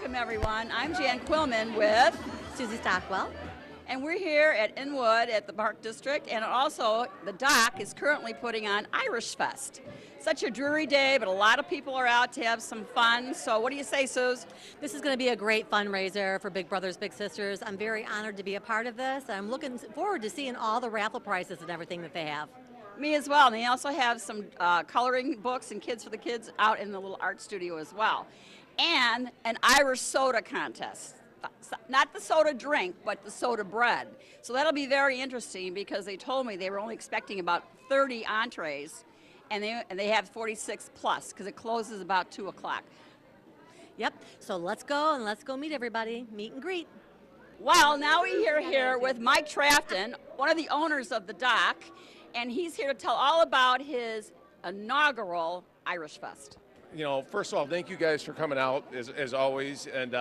Welcome, everyone. I'm Jan Quillman with Susie Stockwell. and we're here at Inwood at the Park District, and also the dock is currently putting on Irish Fest. Such a dreary day, but a lot of people are out to have some fun. So what do you say, Suze? This is going to be a great fundraiser for Big Brothers Big Sisters. I'm very honored to be a part of this. I'm looking forward to seeing all the raffle prizes and everything that they have. Me as well. And they also have some coloring books and kids for the kids out in the little art studio as well. And an Irish soda contest. Not the soda drink, but the soda bread. So that'll be very interesting because they told me they were only expecting about 30 entrees, and they have 46 plus because it closes about 2 o'clock. Yep, so let's go and let's go meet everybody, meet and greet. Well, now we're here with Mike Trafton, one of the owners of the dock, and he's here to tell all about his inaugural Irish Fest. You know, first of all, thank you guys for coming out as always. And,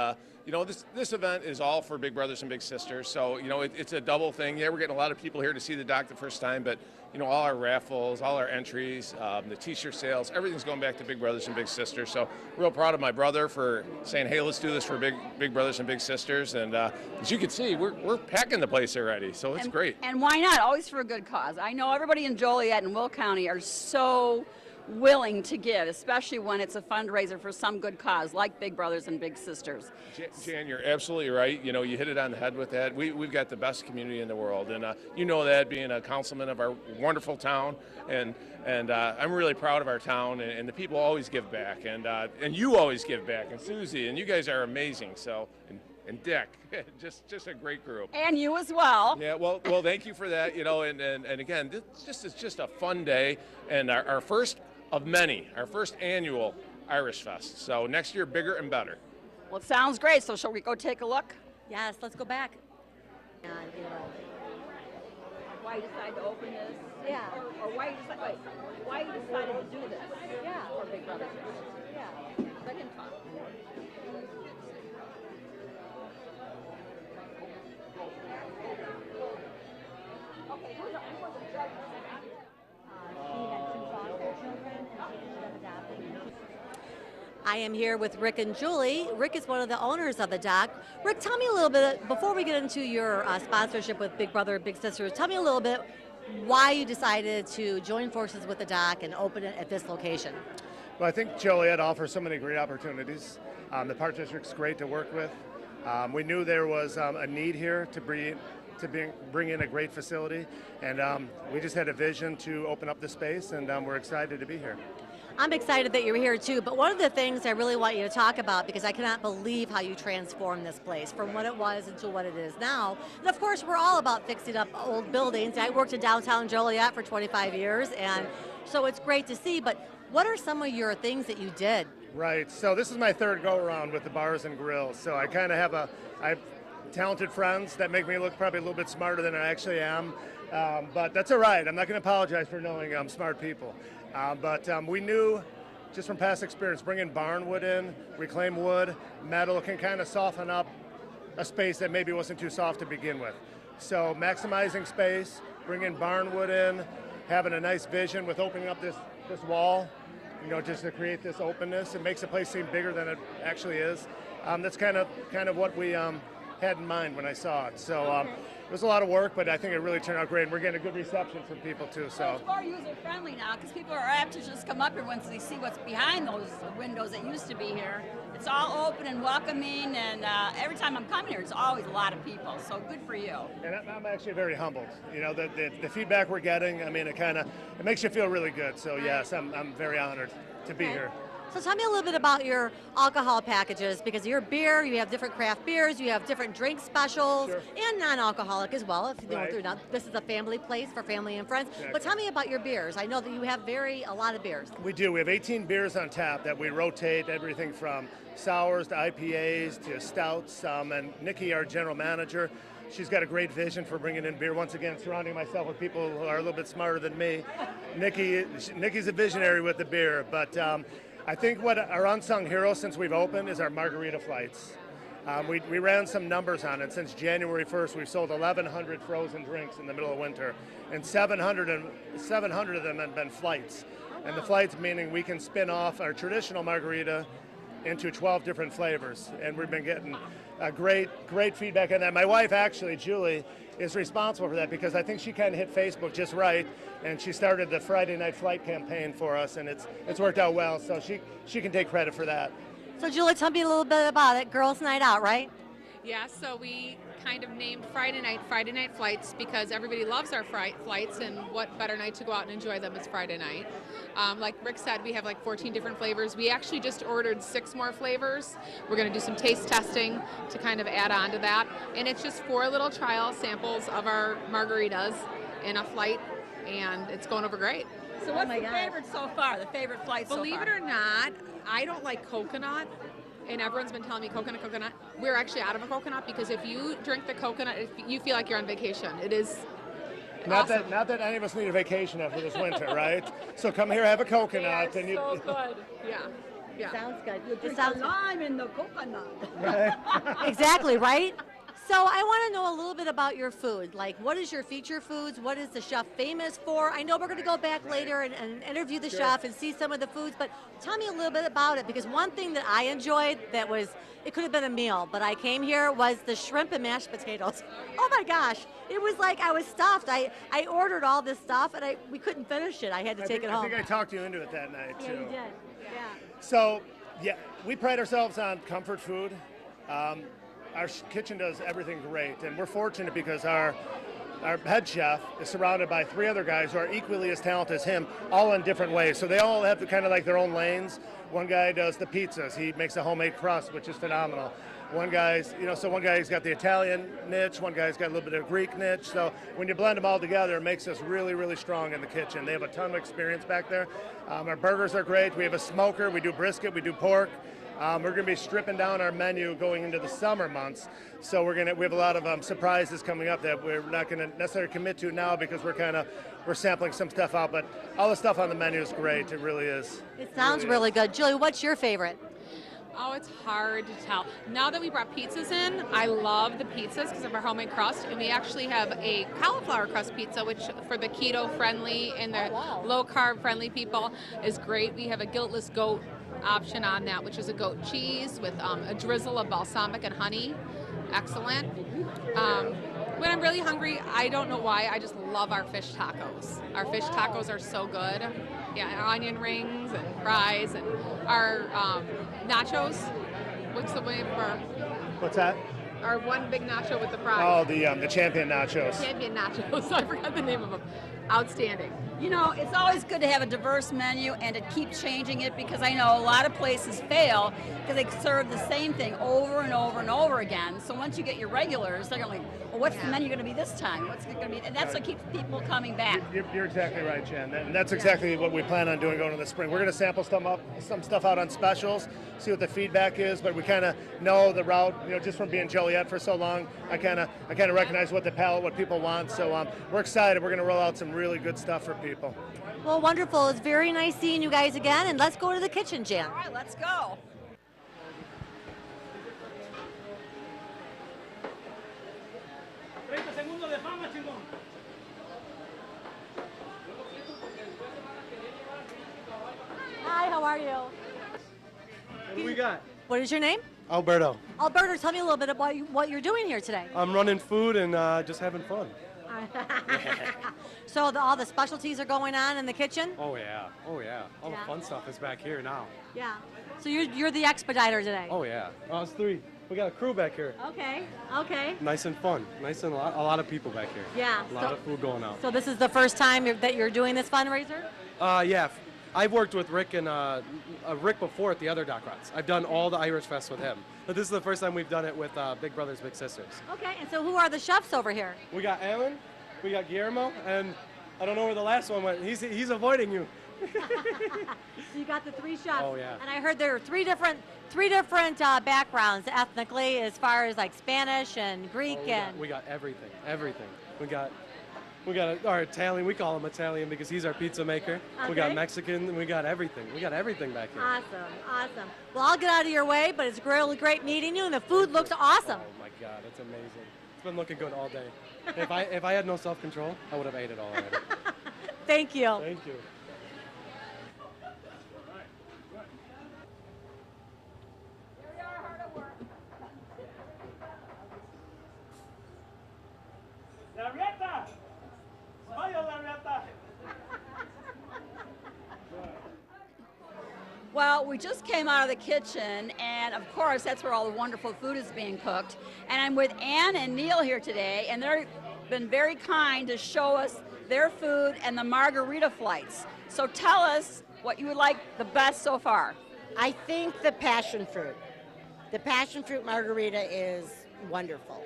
you know, this event is all for Big Brothers and Big Sisters. So, you know, it's a double thing. Yeah, we're getting a lot of people here to see the dock the first time, but, you know, all our raffles, all our entries, the t-shirt sales, everything's going back to Big Brothers and Big Sisters. So real proud of my brother for saying, hey, let's do this for Big Brothers and Big Sisters. And as you can see, we're packing the place already. So it's great. And why not? Always for a good cause. I know everybody in Joliet and Will County are so willing to give, especially when it's a fundraiser for some good cause like Big Brothers and Big Sisters. Jan, you're absolutely right. You know, you hit it on the head with that. We've got the best community in the world, and you know that being a councilman of our wonderful town, and I'm really proud of our town, and the people always give back, and you always give back, and Susie, and you guys are amazing. So. And Dick, just a great group. And you as well. Yeah, well, thank you for that. You know, and again, this is just a fun day, and our first of many, our first annual Irish Fest. So next year, bigger and better. Well, it sounds great. So shall we go take a look? Yes, let's go back. And, you know, why you decided to open this? Yeah. Or why you decided? Why you decided to do this? Yeah. For Big Brothers. Yeah. Let him talk. Okay, who's the judge? I am here with Rick and Julie. Rick is one of the owners of the dock. Rick, tell me a little bit, before we get into your sponsorship with Big Brother Big Sisters, tell me a little bit why you decided to join forces with the dock and open it at this location. Well, I think Joliet offers so many great opportunities. The Park District's great to work with. We knew there was a need here to bring in a great facility, and we just had a vision to open up the space, and we're excited to be here. I'm excited that you're here too, but one of the things I really want you to talk about, because I cannot believe how you transformed this place from what it was into what it is now. And of course, we're all about fixing up old buildings. I worked in downtown Joliet for 25 years, and so it's great to see, but what are some of your things that you did? Right, so this is my third go-around with the bars and grills, so I kind of have I have talented friends that make me look probably a little bit smarter than I actually am, but that's all right. I'm not going to apologize for knowing smart people. But we knew, just from past experience, bringing barnwood in, reclaimed wood, metal can kind of soften up a space that maybe wasn't too soft to begin with. So maximizing space, bringing barnwood in, having a nice vision with opening up this wall, you know, just to create this openness. It makes the place seem bigger than it actually is. That's kind of what we had in mind when I saw it. So it was a lot of work, but I think it really turned out great. And we're getting a good reception from people too. So it's more user-friendly now because people are apt to just come up here once they see what's behind those windows that used to be here. It's all open and welcoming, and every time I'm coming here, it's always a lot of people. So good for you. And I'm actually very humbled. You know, the feedback we're getting. I mean, it makes you feel really good. So yes, I'm very honored to be here. So tell me a little bit about your alcohol packages, because your beer, you have different craft beers, you have different drink specials, sure, and non-alcoholic as well. If you right. know, this is a family place for family and friends. Exactly. But tell me about your beers. I know that you have a lot of beers. We do. We have 18 beers on tap that we rotate, everything from sours to IPAs to stouts. And Nikki, our general manager, she's got a great vision for bringing in beer. Once again, surrounding myself with people who are a little bit smarter than me. Nikki's a visionary with the beer, but I think what our unsung hero since we've opened is our margarita flights. We ran some numbers on it. Since January 1st, we've sold 1,100 frozen drinks in the middle of winter, and 700 of them have been flights. And the flights meaning we can spin off our traditional margarita into 12 different flavors, and we've been getting great feedback on that. My wife, actually, Julie, is responsible for that because I think she kind of hit Facebook just right, and she started the Friday Night Flight campaign for us, and it's worked out well, so she can take credit for that. So Julie, tell me a little bit about it. Girls' Night Out, right? Yeah, so we kind of named Friday Night Flights because everybody loves our flights, and what better night to go out and enjoy them is Friday night. Like Rick said, we have like 14 different flavors. We actually just ordered 6 more flavors. We're going to do some taste testing to kind of add on to that. And it's just 4 little trial samples of our margaritas in a flight, and it's going over great. So what's the favorite so far? The favorite flight so far? Believe it or not, I don't like coconut. And everyone's been telling me coconut. We're actually out of a coconut because if you drink the coconut, you feel like you're on vacation. It is awesome. Not that any of us need a vacation after this winter, right? So come here, have a coconut, They are and you. so good. Yeah. Sounds good. It sounds lime in the coconut. Exactly, right? So I want to know a little bit about your food. Like, what is your feature foods? What is the chef famous for? I know we're going to go back later and interview the chef and see some of the foods, but tell me a little bit about it, because one thing that I enjoyed that was, it could have been a meal, but I came here, was the shrimp and mashed potatoes. Oh my gosh. It was like I was stuffed. I ordered all this stuff, and we couldn't finich it. I had to take it home. I think I talked you into it that night, too. Yeah, you did. Yeah. So, yeah, we pride ourselves on comfort food. Our kitchen does everything great, and we're fortunate because our head chef is surrounded by 3 other guys who are equally as talented as him, all in different ways. So they all have kind of like their own lanes. One guy does the pizzas. He makes a homemade crust, which is phenomenal. One guy's got the Italian niche. One guy's got a little bit of Greek niche. So when you blend them all together, it makes us really, really strong in the kitchen. They have a ton of experience back there. Our burgers are great. We have a smoker. We do brisket. We do pork. We're going to be stripping down our menu going into the summer months, so we have a lot of surprises coming up that we're not going to necessarily commit to now because we're sampling some stuff out. But all the stuff on the menu is great. It really is. It sounds really good. Julie, what's your favorite? Oh, it's hard to tell. Now that we brought pizzas in, I love the pizzas because of our homemade crust, and we actually have a cauliflower crust pizza, which for the keto friendly and the low carb friendly people is great. We have a guiltless goat option on that, which is a goat cheese with a drizzle of balsamic and honey. Excellent. When I'm really hungry, I don't know why, I just love our fish tacos. Our fish tacos are so good. Yeah, and onion rings and fries, and our nachos. What's the name for What's that? our one big nacho with the fries? Oh, the champion nachos. Champion nachos. I forgot the name of them. Outstanding. You know, it's always good to have a diverse menu and to keep changing it, because I know a lot of places fail because they serve the same thing over and over and over again. So once you get your regulars, they're going to well, what's the menu going to be this time? What's it going to be? And that's what keeps people coming back. You're exactly right, Jen. And that's exactly what we plan on doing going into the spring. We're going to sample some stuff out on specials, see what the feedback is, but we kind of know the route, just from being Joliet for so long, I kind of recognize what people want. So we're excited. We're going to roll out some really good stuff for people. Well, wonderful. It's very nice seeing you guys again, and let's go to the kitchen, Jan. All right, let's go. Hi, how are you? What do we got? What is your name? Alberto. Alberto, tell me a little bit about what you're doing here today. I'm running food and just having fun. So all the specialties are going on in the kitchen? Oh yeah. All the fun stuff is back here now. Yeah. So you're the expediter today? Oh yeah. Us 3. We got a crew back here. Okay. Nice and fun. Nice and a lot of people back here. Yeah. A lot of food going out. So this is the first time that you're doing this fundraiser? Yeah. I've worked with Rick and Rick before at the other Dock Ruts. I've done all the Irish Fest with him. But this is the first time we've done it with Big Brothers Big Sisters. Okay. And so who are the chefs over here? We got Alan, we got Guillermo, and I don't know where the last one went. He's avoiding you. So you got the 3 chefs. Oh, yeah. And I heard there are three different backgrounds ethnically, as far as like Spanish and Greek We got everything. We got our Italian. We call him Italian because he's our pizza maker. Okay. We got Mexican. We got everything. We got everything back here. Awesome. Well, I'll get out of your way, but it's really great meeting you, and the food looks awesome. Oh my God, it's amazing. It's been looking good all day. If I had no self-control, I would have ate it all already. Thank you. Thank you. Well, we just came out of the kitchen, and of course, that's where all the wonderful food is being cooked. And I'm with Ann and Neil here today, and they've been very kind to show us their food and the margarita flights. So tell us what you would like the best so far. I think the passion fruit. The passion fruit margarita is wonderful.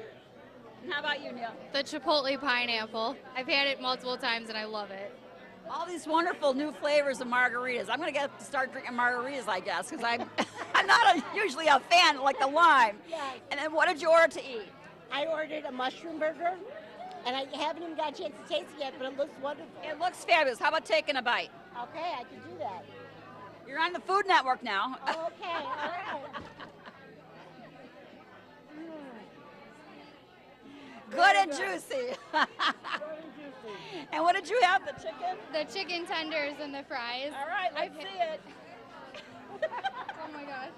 And how about you, Neil? The chipotle pineapple. I've had it multiple times and I love it. All these wonderful new flavors of margaritas. I'm going to get to start drinking margaritas, I guess, because I'm not usually a fan like the lime. Yes. And then what did you order to eat? I ordered a mushroom burger, and I haven't even got a chance to taste it yet, but it looks wonderful. It looks fabulous. How about taking a bite? Okay, I can do that. You're on the Food Network now. Okay, all right. Good and juicy. And what did you have? The chicken? The chicken tenders and the fries. All right, let's see it. Oh my gosh.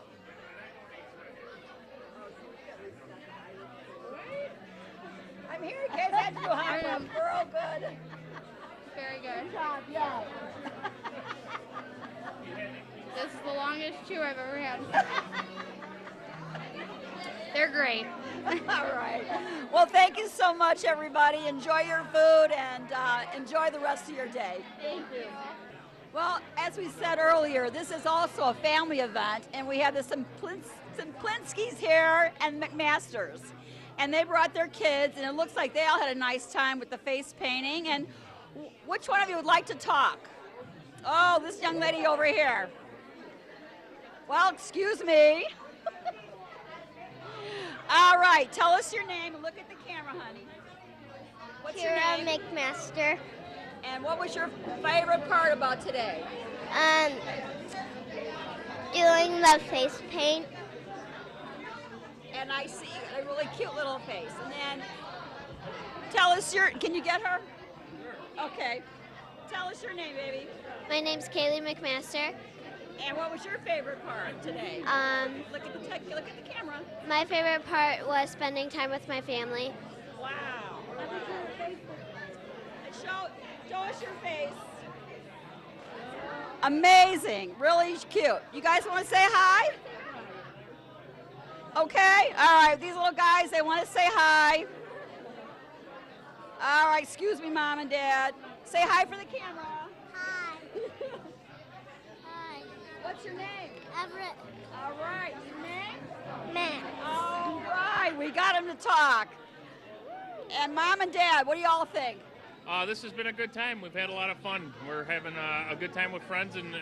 I'm here in case that's too hot. We're all good. Very good. Good job, yeah. This is the longest chew I've ever had. They're great. All right. Well, thank you so much, everybody. Enjoy your food and enjoy the rest of your day. Thank you. Well, as we said earlier, this is also a family event, and we have the Simplinskis here and McMasters. And they brought their kids, and it looks like they all had a nice time with the face painting. And which one of you would like to talk? Oh, this young lady over here. Well, excuse me. All right, tell us your name and look at the camera, honey. What's your name? McMaster. And what was your favorite part about today? Doing the face paint. And I see a really cute little face. And then tell us can you get her? Okay. Tell us your name, baby. My name's Kaylee McMaster. And what was your favorite part today? Look at the camera. My favorite part was spending time with my family. Wow. Show us your face. Amazing. Really cute. You guys want to say hi? Okay. All right. These little guys, they want to say hi. All right. Excuse me, Mom and Dad. Say hi for the camera. Hi. Hi. What's your name? Everett. All right. Your name? Matt. All right. We got him to talk. And Mom and Dad, what do y'all think? This has been a good time. We've had a lot of fun. We're having a good time with friends, and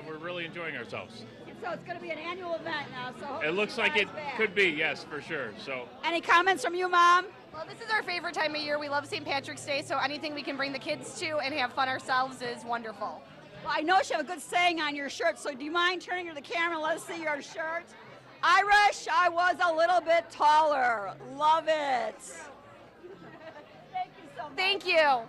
we're really enjoying ourselves. So it's going to be an annual event now. So It looks like it could be, yes, for sure. So, Any comments from you, Mom? Well, this is our favorite time of year. We love St. Patrick's Day, so anything we can bring the kids to and have fun ourselves is wonderful. Well, I know you have a good saying on your shirt, so do you mind turning to the camera and let us see your shirt? Irish, I was a little bit taller. Love it. Thank you so much. Thank you.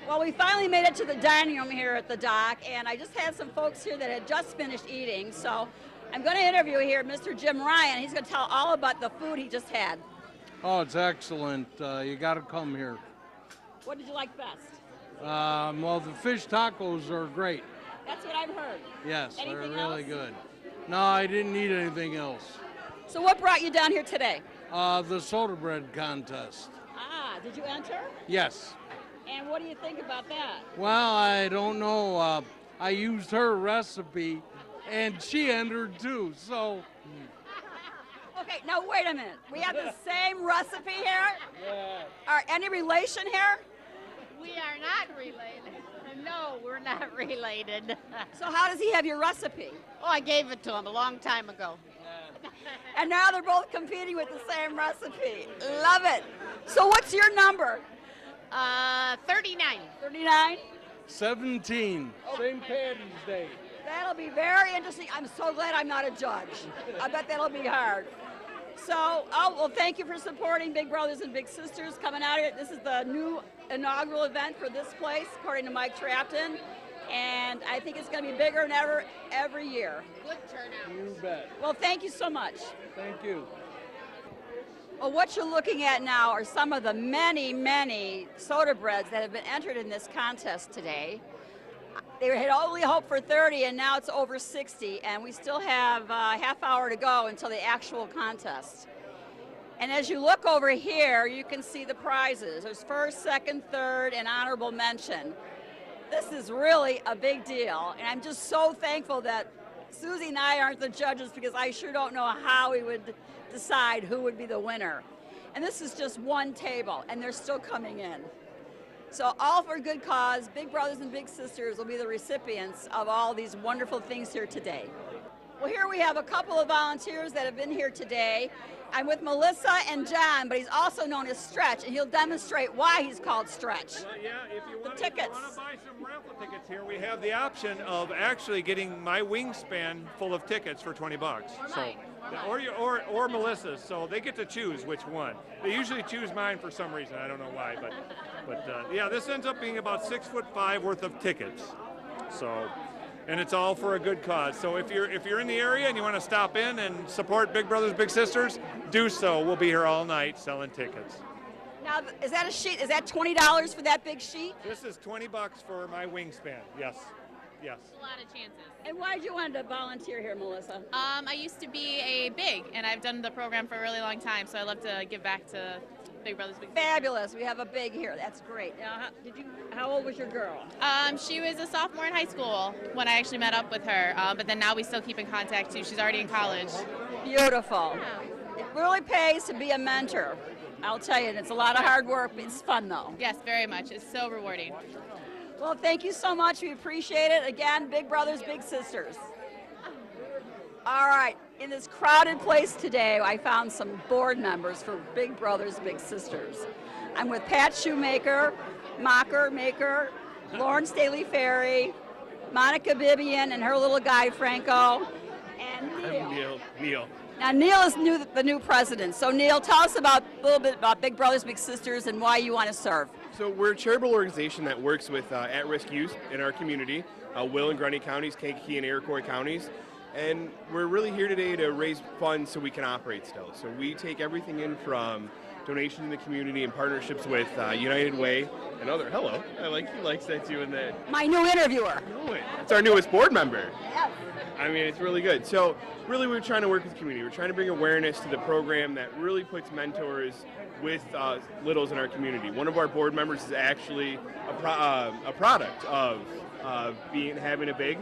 Well, we finally made it to the dining room here at the dock, and I just had some folks here that had just finished eating, so I'm going to interview here Mr. Jim Ryan. He's going to tell all about the food he just had. Oh, it's excellent. You got to come here. What did you like best? Well, the fish tacos are great. That's what I've heard. Yes, Anything they're really else? good. No, I didn't eat anything else. So what brought you down here today? The soda bread contest. Ah, did you enter? Yes. And what do you think about that? Well, I don't know. I used her recipe, and she entered too. So. Okay, now wait a minute. We have the same recipe here? Yeah. Are any relation here? We are not related. No, we're not related. So how does he have your recipe? Oh, I gave it to him a long time ago. And now they're both competing with the same recipe. Love it. So what's your number? 39. 39? 17. St. Patty's Day. That'll be very interesting. I'm so glad I'm not a judge. I bet that'll be hard. So, well, thank you for supporting Big Brothers and Big Sisters coming out here. This is the new inaugural event for this place, according to Mike Trapton. And I think it's going to be bigger than ever every year. Good turnout. You bet. Well, thank you so much. Thank you. Well, what you're looking at now are some of the many, many soda breads that have been entered in this contest today. They had only hoped for 30, and now it's over 60, and we still have a half hour to go until the actual contest. And as you look over here, you can see the prizes. There's first, second, third, and honorable mention. This is really a big deal, and I'm just so thankful that Susie and I aren't the judges, because I sure don't know how we would decide who would be the winner. And this is just one table, and they're still coming in. So all for a good cause. Big Brothers and Big Sisters will be the recipients of all these wonderful things here today. Well, here we have a couple of volunteers that have been here today. I'm with Melissa and John, but he's also known as Stretch, and he'll demonstrate why he's called Stretch. Well, yeah, if you want, tickets. If you want to buy some raffle tickets here, we have the option of actually getting my wingspan full of tickets for $20. Or Melissa's, so they get to choose which one. They usually choose mine for some reason. I don't know why, but yeah, this ends up being about 6'5" worth of tickets. So, and it's all for a good cause. So if you're in the area and you want to stop in and support Big Brothers Big Sisters, do so. We'll be here all night selling tickets. Now, is that a sheet? Is that $20 for that big sheet? This is $20 for my wingspan. Yes. Yes. A lot of chances. And why did you want to volunteer here, Melissa? I used to be a big, and I've done the program for a really long time, so I love to give back to Big Brothers Big Sisters. Fabulous. We have a big here. That's great. Now, how old was your girl? She was a sophomore in high school when I actually met up with her, but then now we still keep in contact too. She's already in college. Beautiful. It really pays to be a mentor. I'll tell you, it's a lot of hard work. It's fun, though. Yes, very much. It's so rewarding. Well, thank you so much. We appreciate it. Again, Big Brothers, Big Sisters. All right. In this crowded place today, I found some board members for Big Brothers, Big Sisters. I'm with Pat Shoemaker, Maker, Lauren Staley Ferry, Monica Bibian and her little guy, Franco, and Neil. Neil. Now, Neil is the new president. So, Neil, tell us a little bit about Big Brothers, Big Sisters and why you want to serve. So we're a charitable organization that works with at-risk youth in our community, Will and Grundy counties, Kankakee and Iroquois counties. And we're really here today to raise funds so we can operate still. So we take everything in from donations in the community and partnerships with United Way and other. Hello, he likes that too. And that my new interviewer. It's our newest board member. Yes. I mean, it's really good. So really we're trying to work with the community. We're trying to bring awareness to the program that really puts mentors with littles in our community. One of our board members is actually a product of having a big,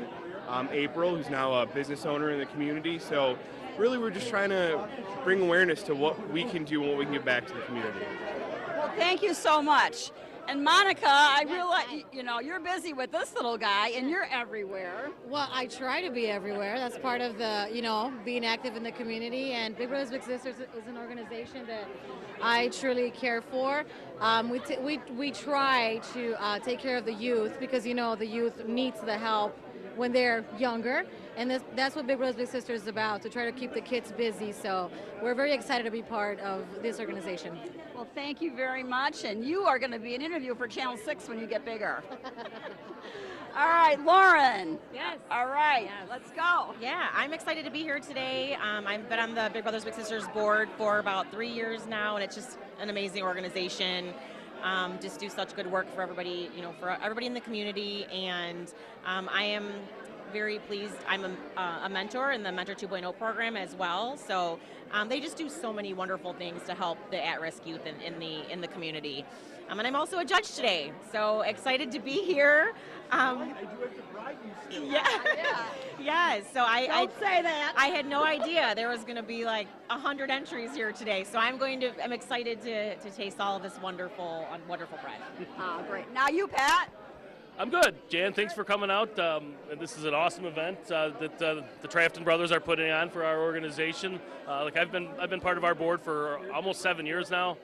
April, who's now a business owner in the community. So really we're just trying to bring awareness to what we can do and what we can give back to the community. Well, thank you so much. And Monica, I realize, you're busy with this little guy and you're everywhere. Well, I try to be everywhere. That's part of the, being active in the community. And Big Brothers Big Sisters is an organization that I truly care for. We try to take care of the youth because, the youth needs the help when they're younger. And that's what Big Brothers Big Sisters is about, to try to keep the kids busy. So we're very excited to be part of this organization. Well, thank you very much. And you are going to be an interview for Channel 6 when you get bigger. All right, Lauren. Yes. All right, yes. Let's go. Yeah, I'm excited to be here today. I've been on the Big Brothers Big Sisters board for about 3 years now, and it's just an amazing organization. Just do such good work for everybody, for everybody in the community, and I am very pleased. I'm a mentor in the Mentor 2.0 program as well. So they just do so many wonderful things to help the at-risk youth in the community. And I'm also a judge today, so excited to be here. I do have to bribe you still. Yeah. Yes. So Don't say that. I had no idea there was going to be like 100 entries here today. So I'm excited to taste all of this wonderful bread. Oh, great. Now you, Pat. I'm good, Jan. Thanks for coming out. This is an awesome event that the Trafton brothers are putting on for our organization. I've been part of our board for almost 7 years now.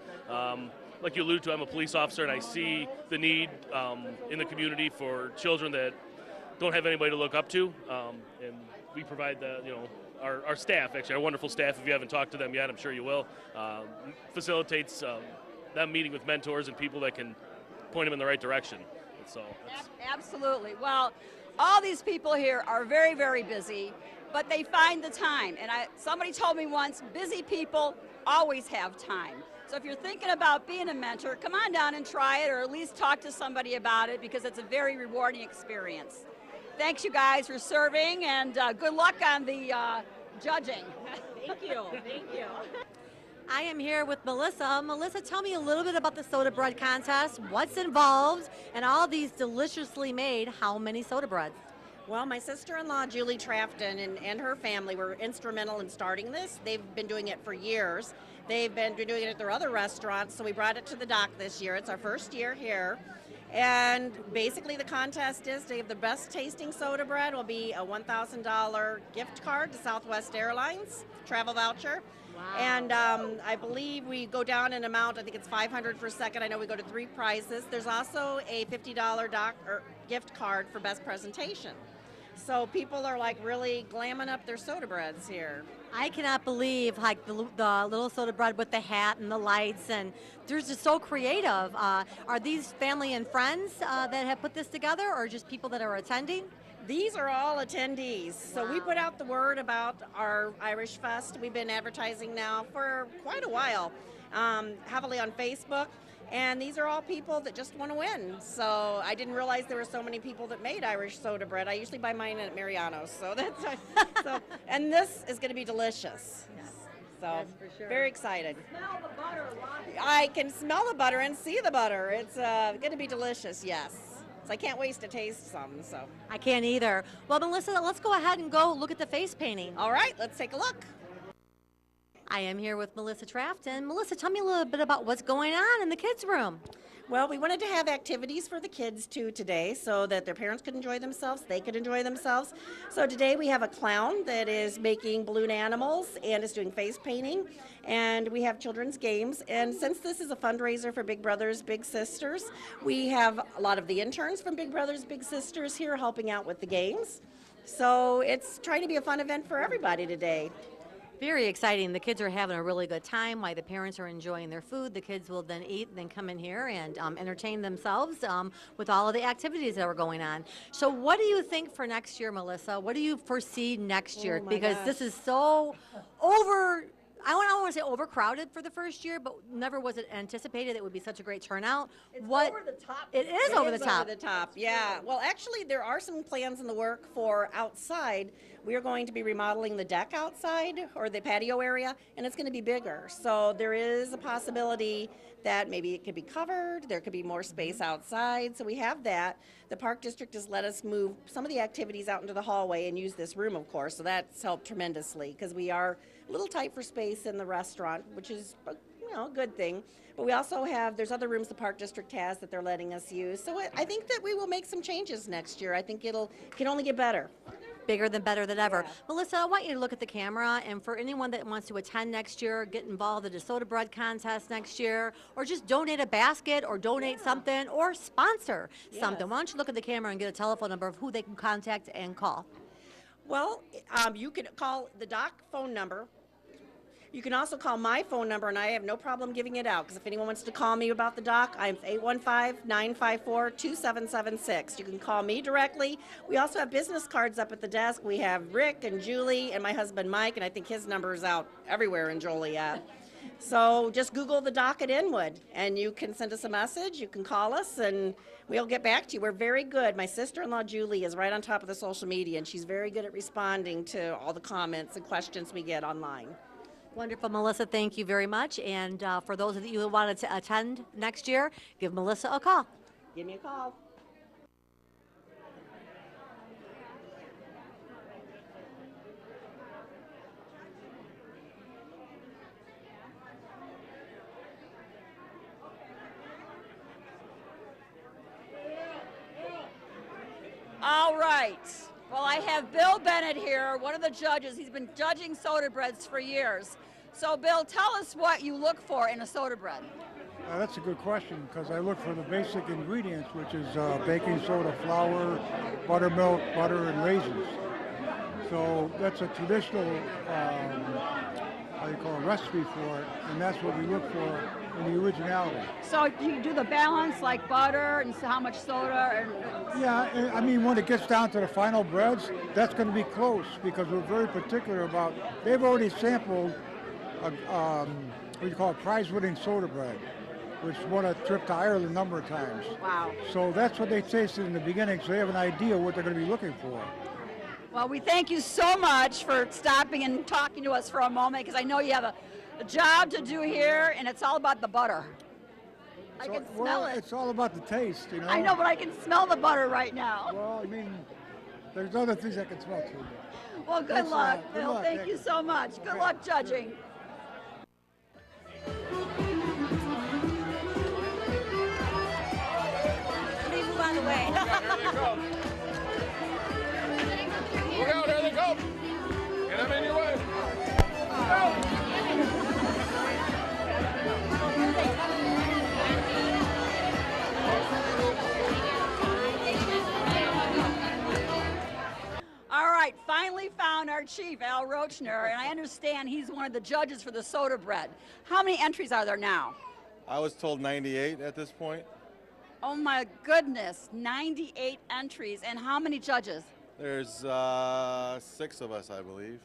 Like you alluded to, I'm a police officer, and I see the need in the community for children that don't have anybody to look up to, and we provide our staff, actually our wonderful staff. If you haven't talked to them yet, I'm sure you will. Facilitates them meeting with mentors and people that can point them in the right direction. So absolutely. Well, all these people here are very, very busy, but they find the time. And somebody told me once, busy people always have time. So if you're thinking about being a mentor, come on down and try it, or at least talk to somebody about it, because it's a very rewarding experience. Thanks, you guys, for serving, and good luck on the judging. Thank you. Thank you. I am here with Melissa. Melissa, tell me a little bit about the soda bread contest, what's involved, and all these deliciously made how many soda breads? Well, my sister-in-law, Julie Trafton, and her family were instrumental in starting this. They've been doing it for years. They've been doing it at their other restaurants, so we brought it to the dock this year. It's our first year here. And basically the contest is to have the best tasting soda bread will be a $1,000 gift card to Southwest Airlines, travel voucher. Wow. And I believe we go down in amount, I think it's $500 for a second. I know we go to 3 prizes. There's also a $50 gift card for best presentation. So people are like really glamming up their soda breads here. I cannot believe like the little soda bread with the hat and the lights, and they're just so creative. Are these family and friends that have put this together, or just people that are attending? These are all attendees. So we put out the word about our Irish Fest. We've been advertising now for quite a while, heavily on Facebook. And these are all people that just want to win. So I didn't realize there were so many people that made Irish soda bread. I usually buy mine at Mariano's. So that's and this is going to be delicious. Yes. So yes, for sure. Very excited. Smell the butter. I can smell the butter and see the butter. It's going to be delicious. Yes. So I can't wait to taste some. So I can't either. Well, Melissa, let's go ahead and go look at the face painting. All right, let's take a look. I am here with Melissa Trafton. Melissa, tell me a little bit about what's going on in the kids' room. Well, we wanted to have activities for the kids too today so that their parents could enjoy themselves, they could enjoy themselves. So today we have a clown that is making balloon animals and is doing face painting, and we have children's games. And since this is a fundraiser for Big Brothers Big Sisters, we have a lot of the interns from Big Brothers Big Sisters here helping out with the games. So it's trying to be a fun event for everybody today. Very exciting. The kids are having a really good time while the parents are enjoying their food. The kids will then eat and then come in here and entertain themselves with all of the activities that are going on. So what do you think for next year, Melissa? What do you foresee next year? Because this is so I don't want to say overcrowded for the first year, but never was it anticipated it would be such a great turnout. It's over the top. It is over the top. Over the top, yeah. Well, actually, there are some plans in the work for outside. We are going to be remodeling the deck outside, or the patio area, and it's going to be bigger. So there is a possibility that maybe it could be covered. There could be more space outside. So we have that. The Park District has let us move some of the activities out into the hallway and use this room, of course. So that's helped tremendously because we are a little tight for space in the restaurant, which is a good thing. But we also have, there's other rooms the Park District has that they're letting us use. So I think that we will make some changes next year. I think it can only get better. Bigger than better than ever. Yeah. Melissa, I want you to look at the camera, and for anyone that wants to attend next year, get involved in a soda bread contest next year, or just donate a basket or donate something or sponsor something. Why don't you look at the camera and get a telephone number of who they can contact and call? Well, you can call the dock phone number. You can also call my phone number, and I have no problem giving it out, because if anyone wants to call me about the dock, I'm 815-954-2776. You can call me directly. We also have business cards up at the desk. We have Rick and Julie and my husband Mike, and I think his number is out everywhere in Joliet. So just Google the dock at Inwood, and you can send us a message. You can call us, and we'll get back to you. We're very good. My sister-in-law, Julie, is right on top of the social media, and she's very good at responding to all the comments and questions we get online. Wonderful, Melissa. Thank you very much. And for those of you who wanted to attend next year, give Melissa a call. Give me a call. All right. Well, I have Bill Bennett here, one of the judges. He's been judging soda breads for years. So, Bill, tell us what you look for in a soda bread. That's a good question, because I look for the basic ingredients, which is baking soda, flour, buttermilk, butter, and raisins. So that's a traditional, recipe for it, and that's what we look for in the originality. So you do the balance, like butter and how much soda? Yeah, I mean, when it gets down to the final breads, that's going to be close, because we're very particular about, they've already sampled prize-winning soda bread. which won a trip to Ireland a number of times. Wow. So that's what they tasted in the beginning, so they have an idea what they're going to be looking for. Well, we thank you so much for stopping and talking to us for a moment, because I know you have a job to do here, and it's all about the butter. I can smell it. It's all about the taste, you know. I know, but I can smell the butter right now. Well, I mean, there's other things I can smell too. Well, good Thanks a luck, lot. Good Bill. luck. Thank you so much. Good luck judging. Let me move out of the way. Here they go. Look out, here they go. Get them in your way. All right, finally found our chief, Al Rochner, and I understand he's one of the judges for the soda bread. How many entries are there now? I was told 98 at this point. Oh my goodness, 98 entries, and how many judges? There's 6 of us, I believe.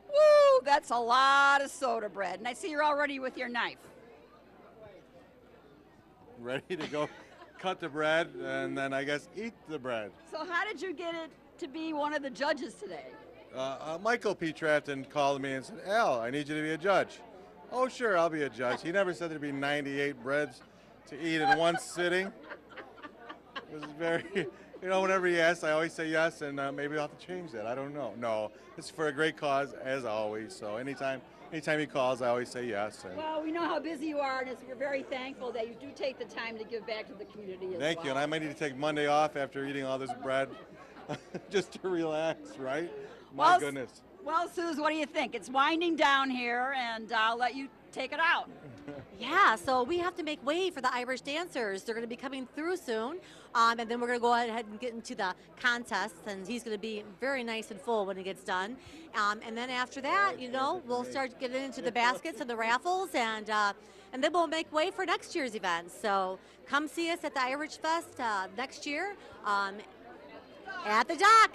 Woo, that's a lot of soda bread. And I see you're all ready with your knife. Ready to go cut the bread and then I guess eat the bread. So how did you get it to be one of the judges today? Michael P. Trafton called me and said, Al, I need you to be a judge. Oh, sure, I'll be a judge. He never said there'd be 98 breads to eat in one sitting. It was very, you know, whenever he asks, I always say yes, and maybe I'll have to change that. I don't know. No, it's for a great cause, as always. So anytime he calls, I always say yes. And Well, we know how busy you are, and we're very thankful that you do take the time to give back to the community as thank well. you, and I might need to take Monday off after eating all this bread, just to relax, right? My Well, goodness. Well, Suze, what do you think? It's winding down here, and I'll let you take it out. Yeah, so we have to make way for the Irish dancers. They're going to be coming through soon, and then we're going to go ahead and get into the contest, and he's going to be very nice and full when he gets done. And then after that, you know, we'll start getting into the baskets and the raffles, and then we'll make way for next year's event. So come see us at the Irish Fest next year at the dock.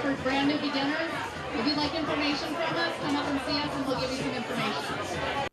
For brand new beginners. If you'd like information from us, come up and see us and we'll give you some information.